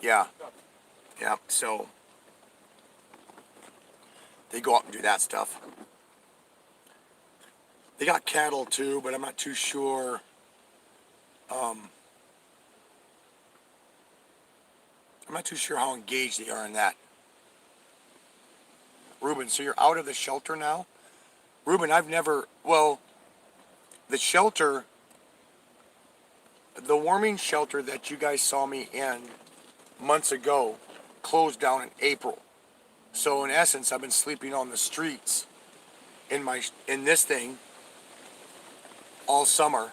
Yeah. Yeah. So they go out and do that stuff. They got cattle too, but I'm not too sure. I'm not too sure how engaged they are in that. Ruben, so you're out of the shelter now? Ruben, the shelter the warming shelter that you guys saw me in months ago closed down in April. So in essence, I've been sleeping on the streets in this thing all summer,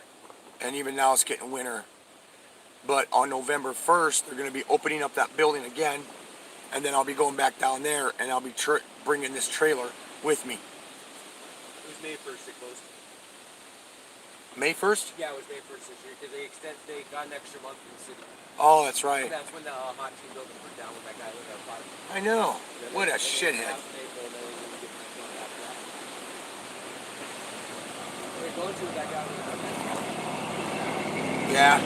and even now it's getting winter. But on November 1st, they're going to be opening up that building again, and then I'll be going back down there, and I'll be bringing this trailer with me. It was May 1st it closed. May 1st? Yeah, it was May 1st this year because they got an extra month in the city. Oh, that's right. And that's when the hot team building burned down with that guy with that fire. I know. What a shithead. They're going to that guy with that. Yeah.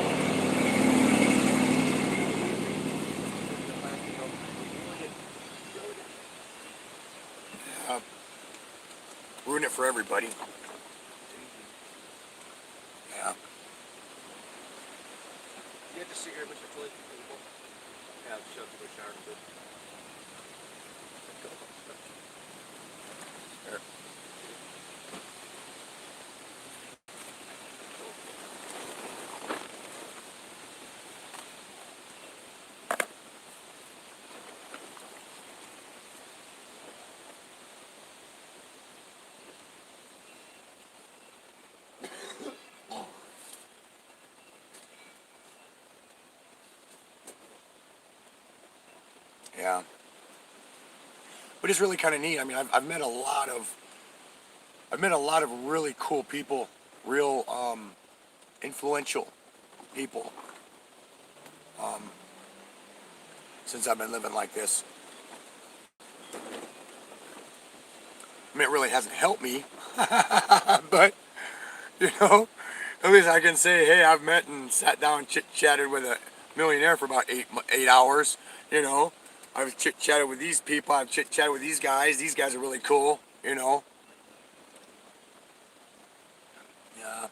Ruin it for everybody. Yeah. You have to sit here, Mr. Toy. Yeah, show up to go shower. Here. Yeah. But it's really kind of neat. I mean, I've met a lot of really cool people, real influential people, since I've been living like this. I mean, it really hasn't helped me, but you know, at least I can say, hey, I've met and sat down and chit-chatted with a millionaire for about 8 hours. You know, I've chit-chatted with these people. I've chit-chatted with these guys. These guys are really cool. You know. Yeah.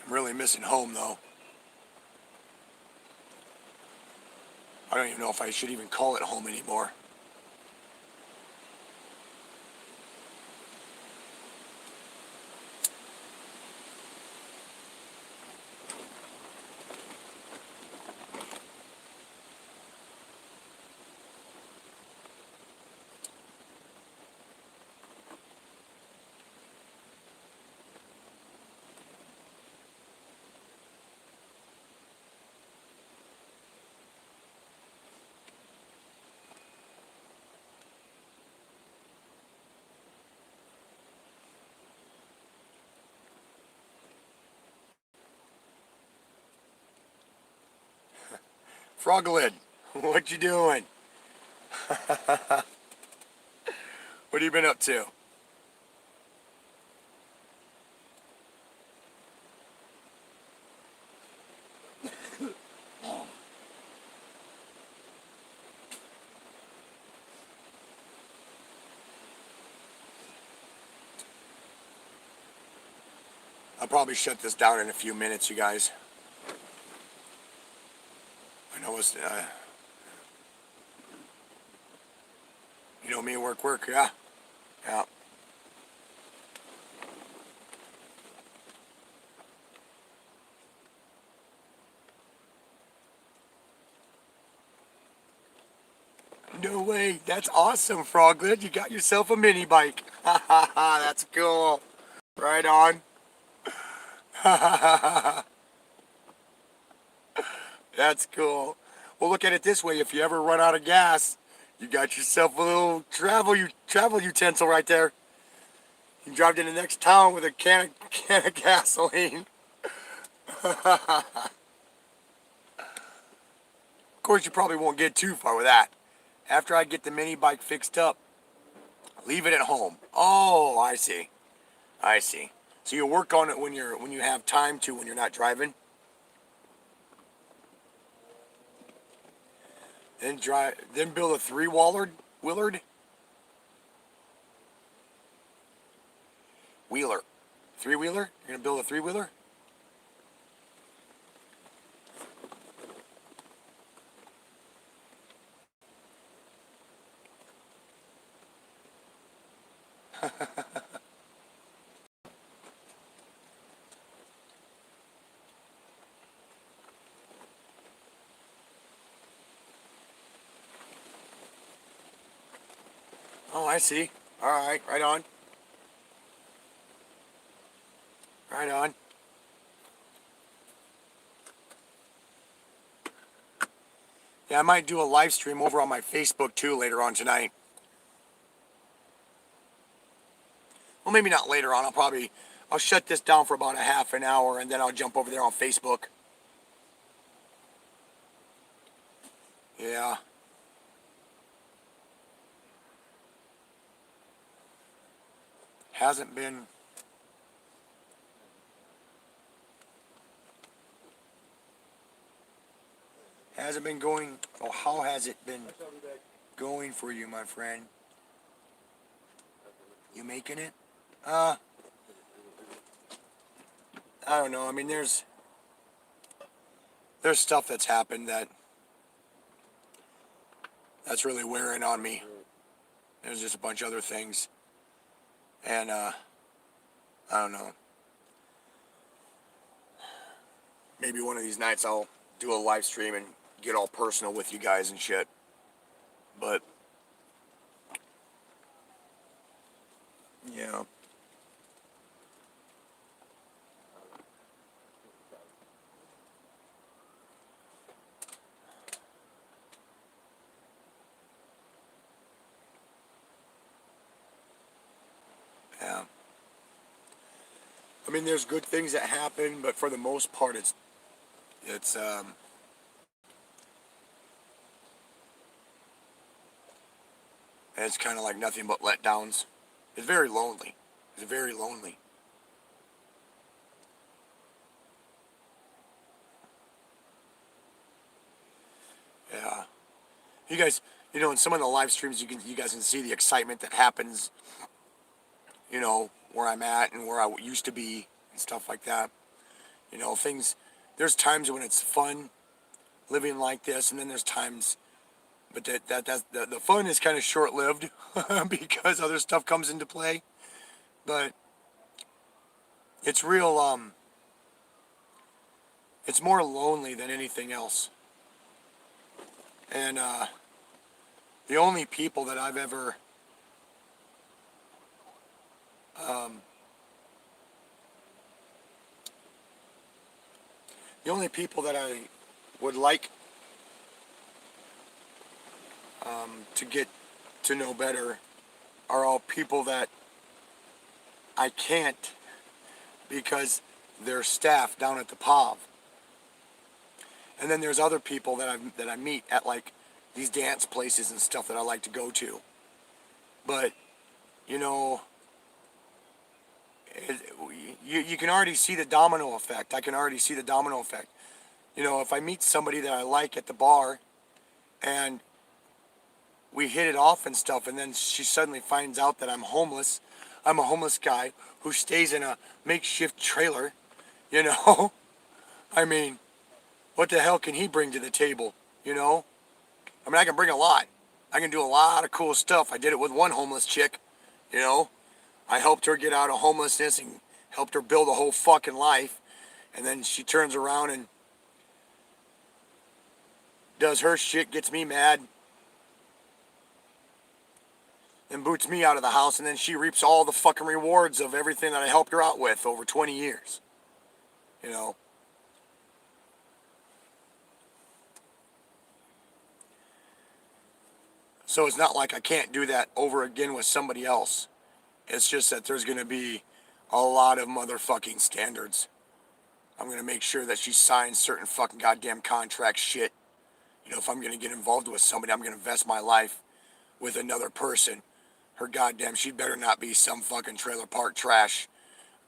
I'm really missing home, though. I don't even know if I should even call it home anymore. Froglid, what you doing? What have you been up to? I'll probably shut this down in a few minutes, you guys. I know it's, you know me, work, yeah? Yeah. No way, that's awesome, Froglid. You got yourself a mini bike. That's cool. Right on. That's cool. Well, look at it this way. If you ever run out of gas, you got yourself a little travel utensil right there. You can drive to the next town with a can of gasoline. Of course, you probably won't get too far with that. After I get the mini bike fixed up, leave it at home. Oh, I see. I see. So you work on it when you have time to, when you're not driving. Then build a Willard? Wheeler. Three-wheeler? You're gonna build a three-wheeler? Oh, I see. All right, right on. Right on. Yeah, I might do a live stream over on my Facebook too later on tonight. Well, maybe not later on. I'll shut this down for about a half an hour and then I'll jump over there on Facebook. Yeah. Hasn't been. Hasn't been going. Oh, how has it been going for you, my friend? You making it? I don't know. I mean, there's stuff that's happened that's really wearing on me. There's just a bunch of other things, and I don't know. Maybe one of these nights I'll do a live stream and get all personal with you guys and shit. But yeah. Yeah. I mean, there's good things that happen, but for the most part, it's it's kind of like nothing but letdowns. It's very lonely. It's very lonely. Yeah. You guys, in some of the live streams, you guys can see the excitement that happens. Where I'm at and where I used to be and stuff like that. Things. There's times when it's fun living like this, and then there's times, but the fun is kind of short lived because other stuff comes into play. But it's real. It's more lonely than anything else. And the only people that I've ever the only people that I would like to get to know better are all people that I can't because they're staff down at the POV. And then there's other people that I meet at like these dance places and stuff that I like to go to. But you know, you can already see the domino effect. I can already see the domino effect. If I meet somebody that I like at the bar and we hit it off and stuff, and then she suddenly finds out that I'm homeless. I'm a homeless guy who stays in a makeshift trailer, you know? I mean, what the hell can he bring to the table, I mean, I can bring a lot. I can do a lot of cool stuff. I did it with one homeless chick, I helped her get out of homelessness and helped her build a whole fucking life. And then she turns around and does her shit, gets me mad, and boots me out of the house, and then she reaps all the fucking rewards of everything that I helped her out with over 20 years. So it's not like I can't do that over again with somebody else. It's just that there's going to be a lot of motherfucking standards. I'm going to make sure that she signs certain fucking goddamn contract shit. If I'm going to get involved with somebody, I'm going to invest my life with another person. Her goddamn, she better not be some fucking trailer park trash.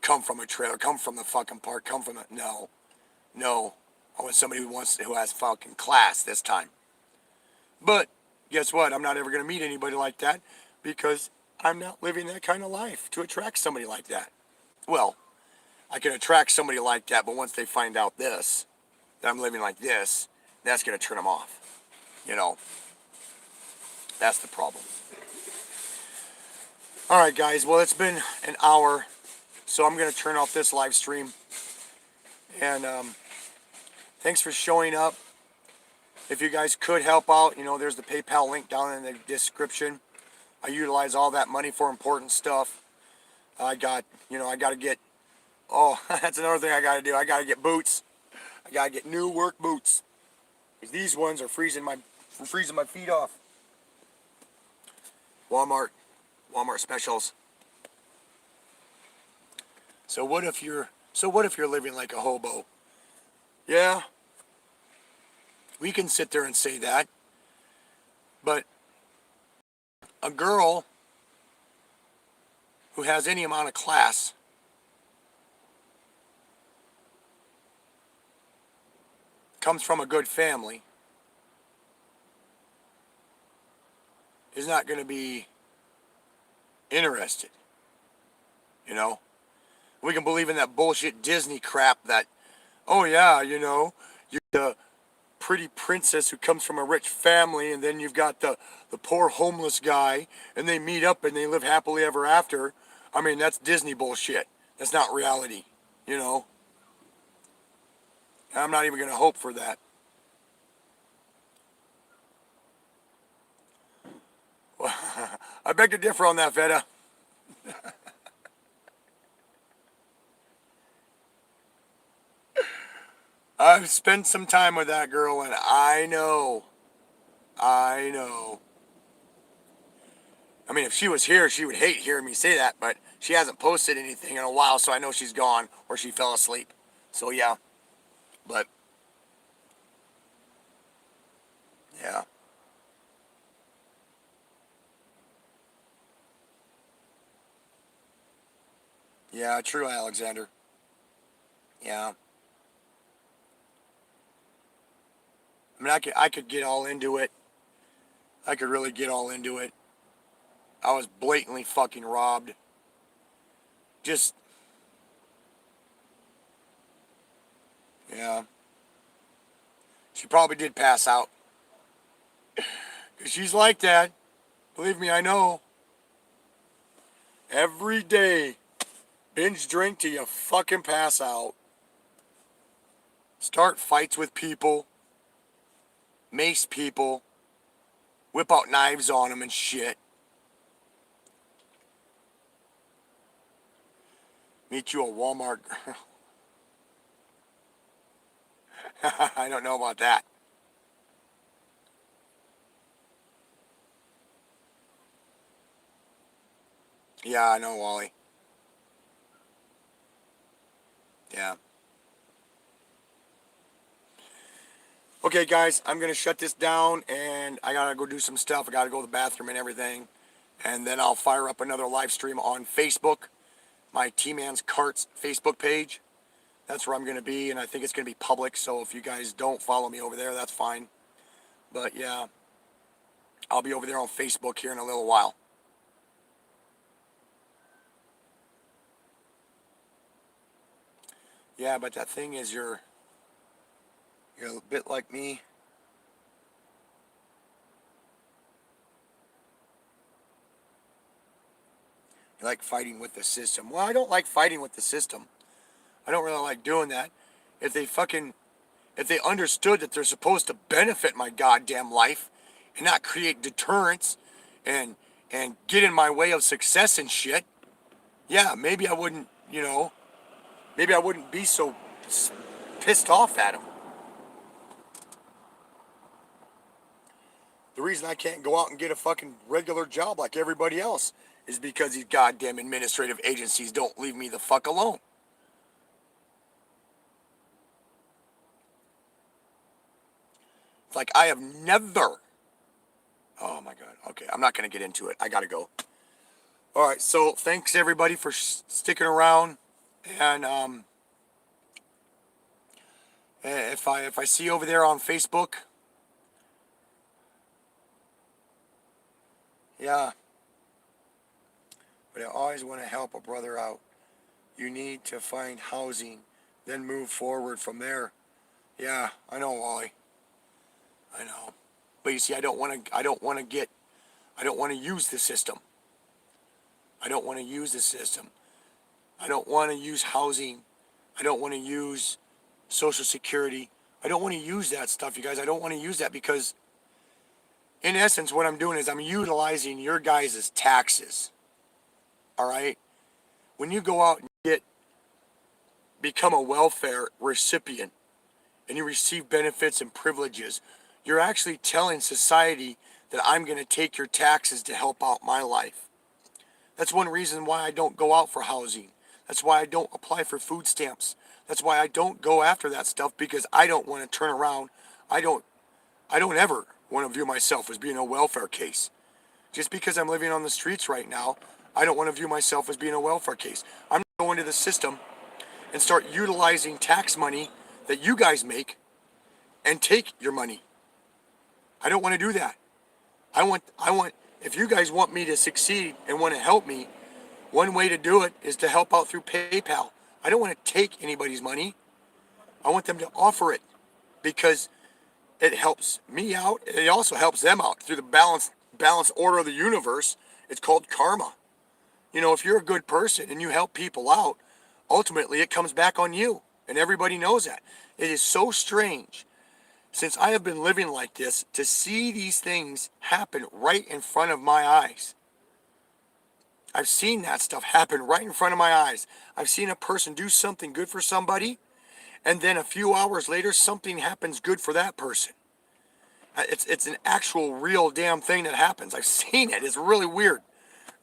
Come from a trailer, come from the fucking park, come from the, no. I want somebody who has fucking class this time. But guess what? I'm not ever going to meet anybody like that because I'm not living that kind of life to attract somebody like that. Well, I can attract somebody like that, but once they find out that I'm living like this, that's going to turn them off. That's the problem. All right, guys. Well, it's been an hour, so I'm going to turn off this live stream. And thanks for showing up. If you guys could help out, there's the PayPal link down in the description. I utilize all that money for important stuff. I got to get, oh, that's another thing I got to do. I got to get boots. I got to get new work boots. Because these ones are freezing my feet off. Walmart specials. So what if you're living like a hobo? Yeah, we can sit there and say that. But a girl who has any amount of class comes from a good family is not going to be interested. You know? We can believe in that bullshit Disney crap that, oh yeah, you know, you're the pretty princess who comes from a rich family, and then you've got the poor homeless guy, and they meet up and they live happily ever after. I mean, that's Disney bullshit. That's not reality, you know? I'm not even going to hope for that. I beg to differ on that, Veda. I've spent some time with that girl, and I know. I mean, if she was here, she would hate hearing me say that, but she hasn't posted anything in a while, so I know she's gone or she fell asleep. So, yeah. But, yeah. Yeah, true, Alexander. Yeah. I mean, I could get all into it. I could really get all into it. I was blatantly fucking robbed. Just, yeah. She probably did pass out. 'Cause she's like that. Believe me, I know. Every day, binge drink till you fucking pass out. Start fights with people. Mace people. Whip out knives on them and shit. Meet you a Walmart girl. I don't know about that. Yeah, I know, Wally. Yeah. Okay, guys, I'm going to shut this down, and I got to go do some stuff. I got to go to the bathroom and everything. And then I'll fire up another live stream on Facebook, my T-Man's Carts Facebook page. That's where I'm going to be, and I think it's going to be public, so if you guys don't follow me over there, that's fine. But, yeah, I'll be over there on Facebook here in a little while. Yeah, but that thing is you're a bit like me. You like fighting with the system. Well, I don't like fighting with the system. I don't really like doing that. If they understood that they're supposed to benefit my goddamn life and not create deterrence and get in my way of success and shit, yeah, maybe I wouldn't, maybe I wouldn't be so pissed off at them. The reason I can't go out and get a fucking regular job like everybody else is because these goddamn administrative agencies don't leave me the fuck alone. It's like I have never... Oh my God. Okay, I'm not going to get into it. I got to go. All right, so thanks everybody for sticking around. And if I see you over there on Facebook, yeah. But I always want to help a brother out. You need to find housing, then move forward from there. Yeah, I know, Wally. I know. But you see, I don't want to use the system. I don't want to use the system. I don't want to use housing. I don't want to use Social Security. I don't want to use that stuff, you guys. I don't want to use that because in essence, what I'm doing is I'm utilizing your guys' taxes. All right? When you go out and become a welfare recipient and you receive benefits and privileges, you're actually telling society that I'm going to take your taxes to help out my life. That's one reason why I don't go out for housing. That's why I don't apply for food stamps. That's why I don't go after that stuff, because I don't want to turn around. I don't ever want to view myself as being a welfare case. Just because I'm living on the streets right now, I don't want to view myself as being a welfare case. I'm going to go into the system and start utilizing tax money that you guys make and take your money. I don't want to do that. I want, if you guys want me to succeed and want to help me, one way to do it is to help out through PayPal. I don't want to take anybody's money. I want them to offer it, because it helps me out. It also helps them out through the balance order of the universe. It's called karma. You know, if you're a good person and you help people out, ultimately it comes back on you. And everybody knows that. It is so strange, since I have been living like this, to see these things happen right in front of my eyes. I've seen that stuff happen right in front of my eyes. I've seen a person do something good for somebody, and then a few hours later, something happens good for that person. It's an actual real damn thing that happens. I've seen it. It's really weird.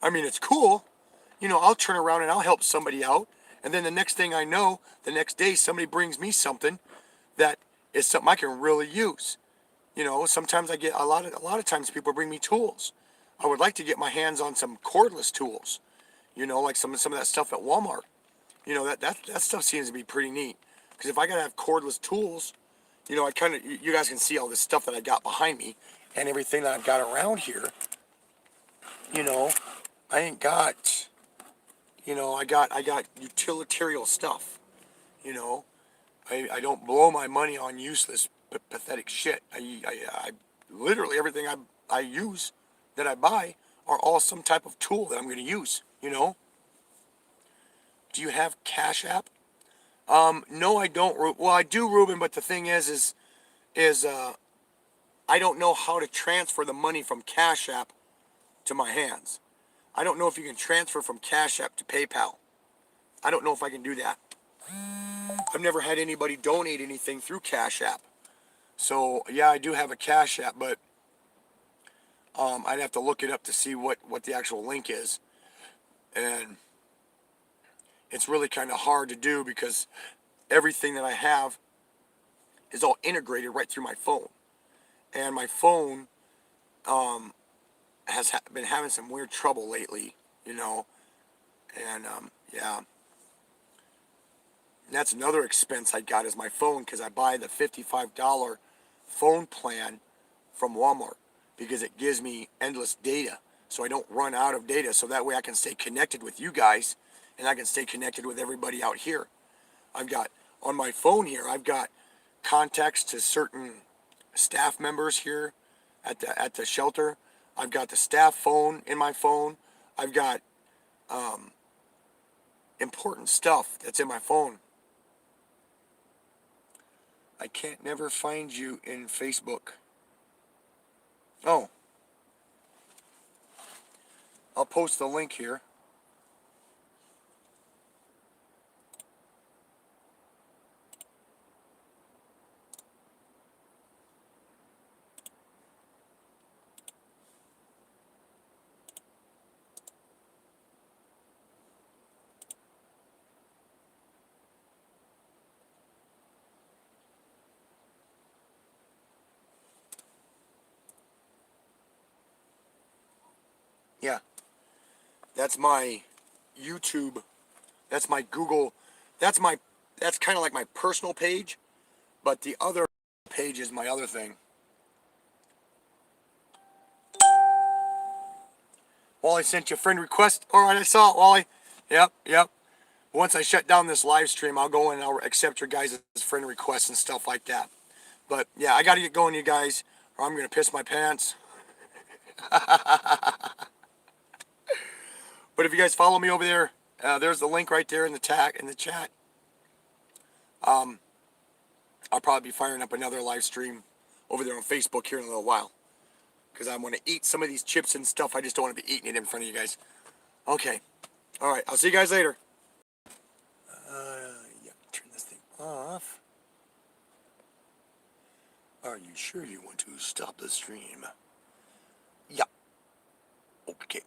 I mean, it's cool. You know, I'll turn around and I'll help somebody out, and then the next thing I know, the next day somebody brings me something that is something I can really use. You know, sometimes I get a lot of times people bring me tools. I would like to get my hands on some cordless tools. You know, like some of that stuff at Walmart. You know, that stuff seems to be pretty neat. Because if I gotta have cordless tools, you know, you guys can see all this stuff that I got behind me and everything that I've got around here. You know, I ain't got, you know, I got utilitarian stuff. You know, I don't blow my money on useless, pathetic shit. I literally everything I use that I buy are all some type of tool that I'm going to use. You know. Do you have Cash App? No, I don't. Well, I do, Ruben. But the thing is I don't know how to transfer the money from Cash App to my hands. I don't know if you can transfer from Cash App to PayPal. I don't know if I can do that. I've never had anybody donate anything through Cash App. So, yeah, I do have a Cash App, but I'd have to look it up to see what the actual link is. And it's really kind of hard to do, because everything that I have is all integrated right through my phone. And my phone has been having some weird trouble lately, you know. And, yeah. And that's another expense I got, is my phone, because I buy the $55 phone plan from Walmart, because it gives me endless data, so I don't run out of data, so that way I can stay connected with you guys, and I can stay connected with everybody out here. I've got, on my phone here, I've got contacts to certain staff members here at the shelter. I've got the staff phone in my phone. I've got important stuff that's in my phone. I can't never find you in Facebook. Oh. I'll post the link here. Yeah. That's my YouTube. That's my Google. That's kind of like my personal page, but the other page is my other thing. Wally sent you a friend request. All right, I saw it, Wally. Yep. Once I shut down this live stream, I'll go in and I'll accept your guys' friend requests and stuff like that. But yeah, I got to get going, you guys, or I'm going to piss my pants. But if you guys follow me over there, there's the link right there in the chat. I'll probably be firing up another live stream over there on Facebook here in a little while. because I want to eat some of these chips and stuff. I just don't want to be eating it in front of you guys. Okay. All right. I'll see you guys later. Yeah. Turn this thing off. Are you sure you want to stop the stream? Yeah. Okay.